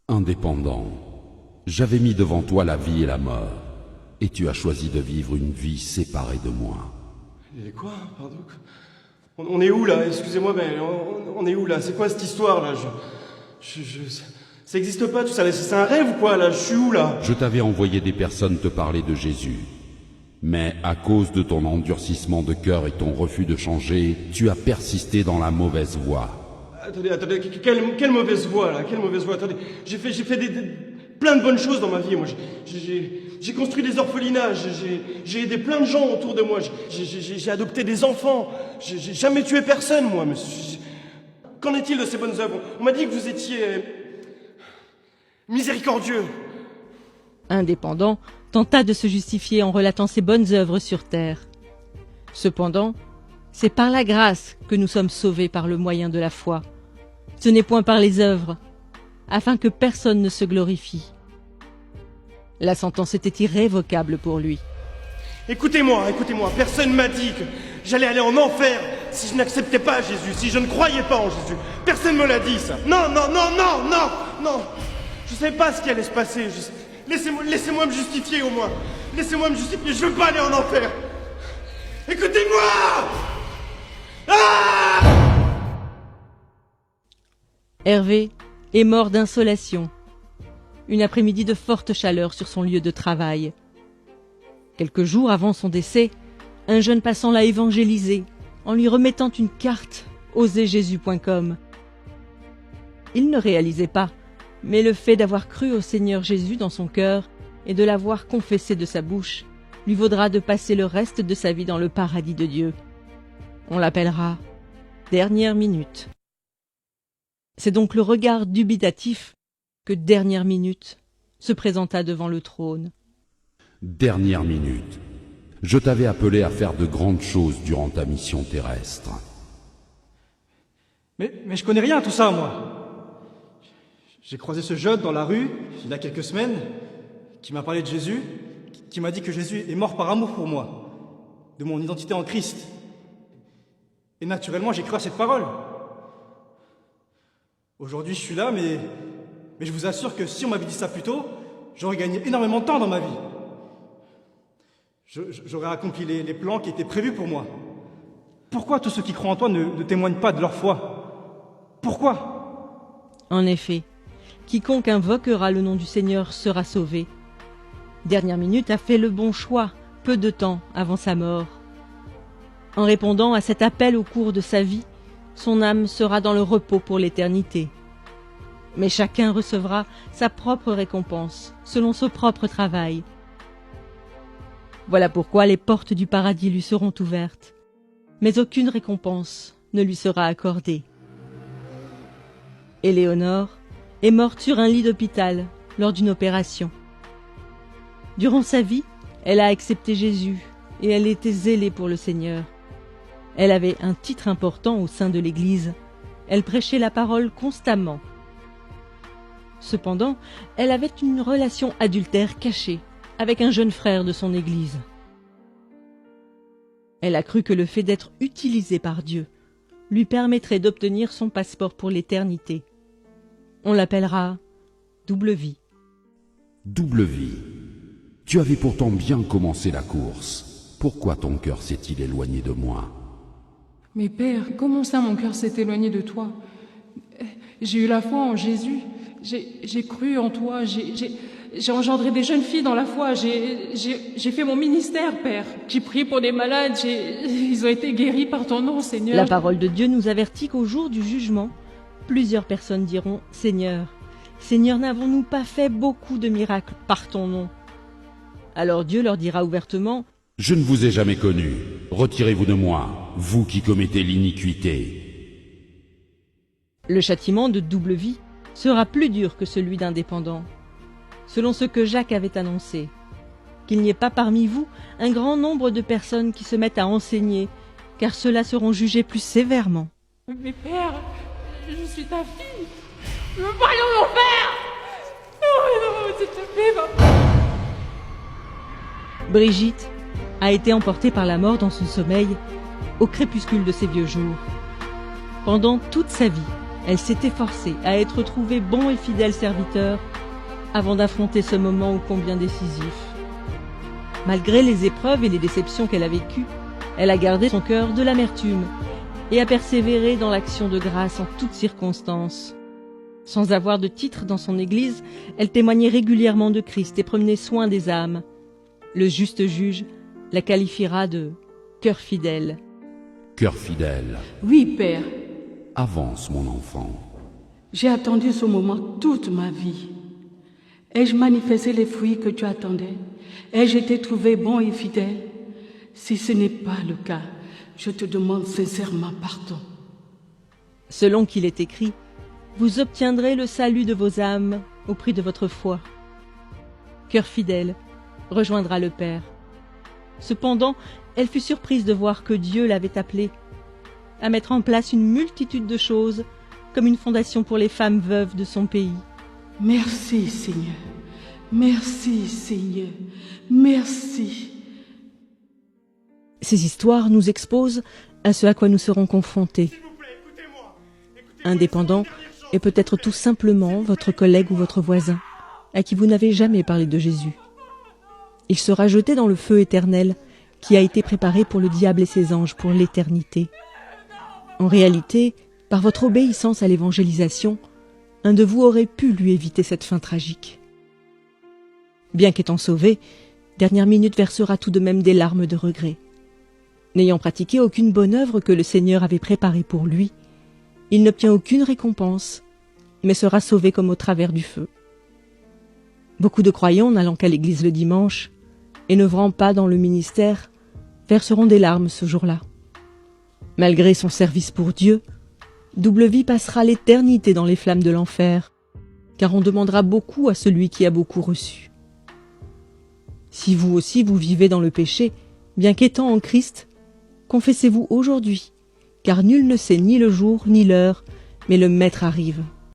Indépendant, j'avais mis devant toi la vie et la mort, et tu as choisi de vivre une vie séparée de moi. Et quoi? Pardon? On est où là? Excusez-moi, mais on est où là? C'est quoi cette histoire là? Ça existe pas tout ça, c'est un rêve ou quoi là? Je suis où là? Je t'avais envoyé des personnes te parler de Jésus, mais à cause de ton endurcissement de cœur et ton refus de changer, tu as persisté dans la mauvaise voie. Attendez, quelle mauvaise voie là? Quelle mauvaise voie? Attendez, j'ai fait plein de bonnes choses dans ma vie. Moi, j'ai construit des orphelinats, j'ai aidé plein de gens autour de moi, j'ai adopté des enfants, j'ai jamais tué personne, moi. Mais qu'en est-il de ces bonnes œuvres? On m'a dit que vous étiez miséricordieux. Indépendant tenta de se justifier en relatant ses bonnes œuvres sur terre. Cependant, c'est par la grâce que nous sommes sauvés par le moyen de la foi. Ce n'est point par les œuvres, afin que personne ne se glorifie. La sentence était irrévocable pour lui. Écoutez-moi, personne m'a dit que j'allais aller en enfer si je n'acceptais pas Jésus, si je ne croyais pas en Jésus. Personne me l'a dit, ça. Non. Je ne savais pas ce qui allait se passer. Laissez-moi me justifier au moins. Laissez-moi me justifier, je veux pas aller en enfer. Écoutez-moi! Ah! Hervé est mort d'insolation. Une après-midi de forte chaleur sur son lieu de travail. Quelques jours avant son décès, un jeune passant l'a évangélisé en lui remettant une carte oserjésus.com. Il ne réalisait pas, mais le fait d'avoir cru au Seigneur Jésus dans son cœur et de l'avoir confessé de sa bouche lui vaudra de passer le reste de sa vie dans le paradis de Dieu. On l'appellera Dernière Minute. C'est donc le regard dubitatif que Dernière Minute se présenta devant le trône. Dernière minute. Je t'avais appelé à faire de grandes choses durant ta mission terrestre. Mais je connais rien à tout ça, moi. J'ai croisé ce jeune dans la rue, il y a quelques semaines, qui m'a parlé de Jésus, qui m'a dit que Jésus est mort par amour pour moi, de mon identité en Christ. Et naturellement, j'ai cru à cette parole. Aujourd'hui, je suis là, mais je vous assure que si on m'avait dit ça plus tôt, j'aurais gagné énormément de temps dans ma vie. J'aurais accompli les plans qui étaient prévus pour moi. Pourquoi tous ceux qui croient en toi ne témoignent pas de leur foi? Pourquoi? En effet, quiconque invoquera le nom du Seigneur sera sauvé. Dernière Minute a fait le bon choix, peu de temps avant sa mort. En répondant à cet appel au cours de sa vie, son âme sera dans le repos pour l'éternité. Mais chacun recevra sa propre récompense, selon son propre travail. Voilà pourquoi les portes du paradis lui seront ouvertes, mais aucune récompense ne lui sera accordée. Éléonore est morte sur un lit d'hôpital lors d'une opération. Durant sa vie, elle a accepté Jésus et elle était zélée pour le Seigneur. Elle avait un titre important au sein de l'Église. Elle prêchait la parole constamment. Cependant, elle avait une relation adultère cachée avec un jeune frère de son Église. Elle a cru que le fait d'être utilisée par Dieu lui permettrait d'obtenir son passeport pour l'éternité. On l'appellera Double Vie. Double vie. Tu avais pourtant bien commencé la course. Pourquoi ton cœur s'est-il éloigné de moi? Mais Père, comment ça mon cœur s'est éloigné de toi? J'ai eu la foi en Jésus, j'ai cru en toi, j'ai engendré des jeunes filles dans la foi, j'ai fait mon ministère, Père. J'ai prié pour des malades, ils ont été guéris par ton nom, Seigneur. La parole de Dieu nous avertit qu'au jour du jugement, plusieurs personnes diront « Seigneur, Seigneur, n'avons-nous pas fait beaucoup de miracles par ton nom ?» Alors Dieu leur dira ouvertement « Je ne vous ai jamais connu. Retirez-vous de moi, vous qui commettez l'iniquité. » Le châtiment de double vie sera plus dur que celui d'indépendant, selon ce que Jacques avait annoncé. Qu'il n'y ait pas parmi vous un grand nombre de personnes qui se mettent à enseigner, car ceux-là seront jugés plus sévèrement. Mais Père, je suis ta fille. Je veux pas aller en enfer. Non, s'il te plaît, va. Brigitte a été emportée par la mort dans son sommeil au crépuscule de ses vieux jours. Pendant toute sa vie, Elle s'est efforcée à être trouvée bon et fidèle serviteur avant d'affronter ce moment ô combien décisif. Malgré les épreuves et les déceptions qu'elle a vécues, elle a gardé son cœur de l'amertume et a persévéré dans l'action de grâce en toutes circonstances. Sans avoir de titre dans son église, elle témoignait régulièrement de Christ et prenait soin des âmes. Le juste juge la qualifiera de « cœur fidèle ». Cœur fidèle, Oui, Père, avance mon enfant. j'ai attendu ce moment toute ma vie. Ai-je manifesté les fruits que tu attendais? Ai-je été trouvé bon et fidèle? Si ce n'est pas le cas, je te demande sincèrement pardon. Selon qu'il est écrit, vous obtiendrez le salut de vos âmes au prix de votre foi. Cœur fidèle rejoindra le Père. Cependant, elle fut surprise de voir que Dieu l'avait appelée à mettre en place une multitude de choses comme une fondation pour les femmes veuves de son pays. Merci, Seigneur. Merci, Seigneur. Merci. Ces histoires nous exposent à ce à quoi nous serons confrontés. Indépendant est peut-être tout simplement votre collègue ou votre voisin, à qui vous n'avez jamais parlé de Jésus. Il sera jeté dans le feu éternel qui a été préparé pour le diable et ses anges pour l'éternité. En réalité, par votre obéissance à l'évangélisation, un de vous aurait pu lui éviter cette fin tragique. Bien qu'étant sauvé, Dernière Minute versera tout de même des larmes de regret. N'ayant pratiqué aucune bonne œuvre que le Seigneur avait préparée pour lui, il n'obtient aucune récompense, mais sera sauvé comme au travers du feu. Beaucoup de croyants n'allant qu'à l'église le dimanche et n'œuvrant pas dans le ministère verseront des larmes ce jour-là. Malgré son service pour Dieu, Double Vie passera l'éternité dans les flammes de l'enfer, car on demandera beaucoup à celui qui a beaucoup reçu. Si vous aussi vous vivez dans le péché, bien qu'étant en Christ, confessez-vous aujourd'hui, car nul ne sait ni le jour ni l'heure, mais le Maître arrive.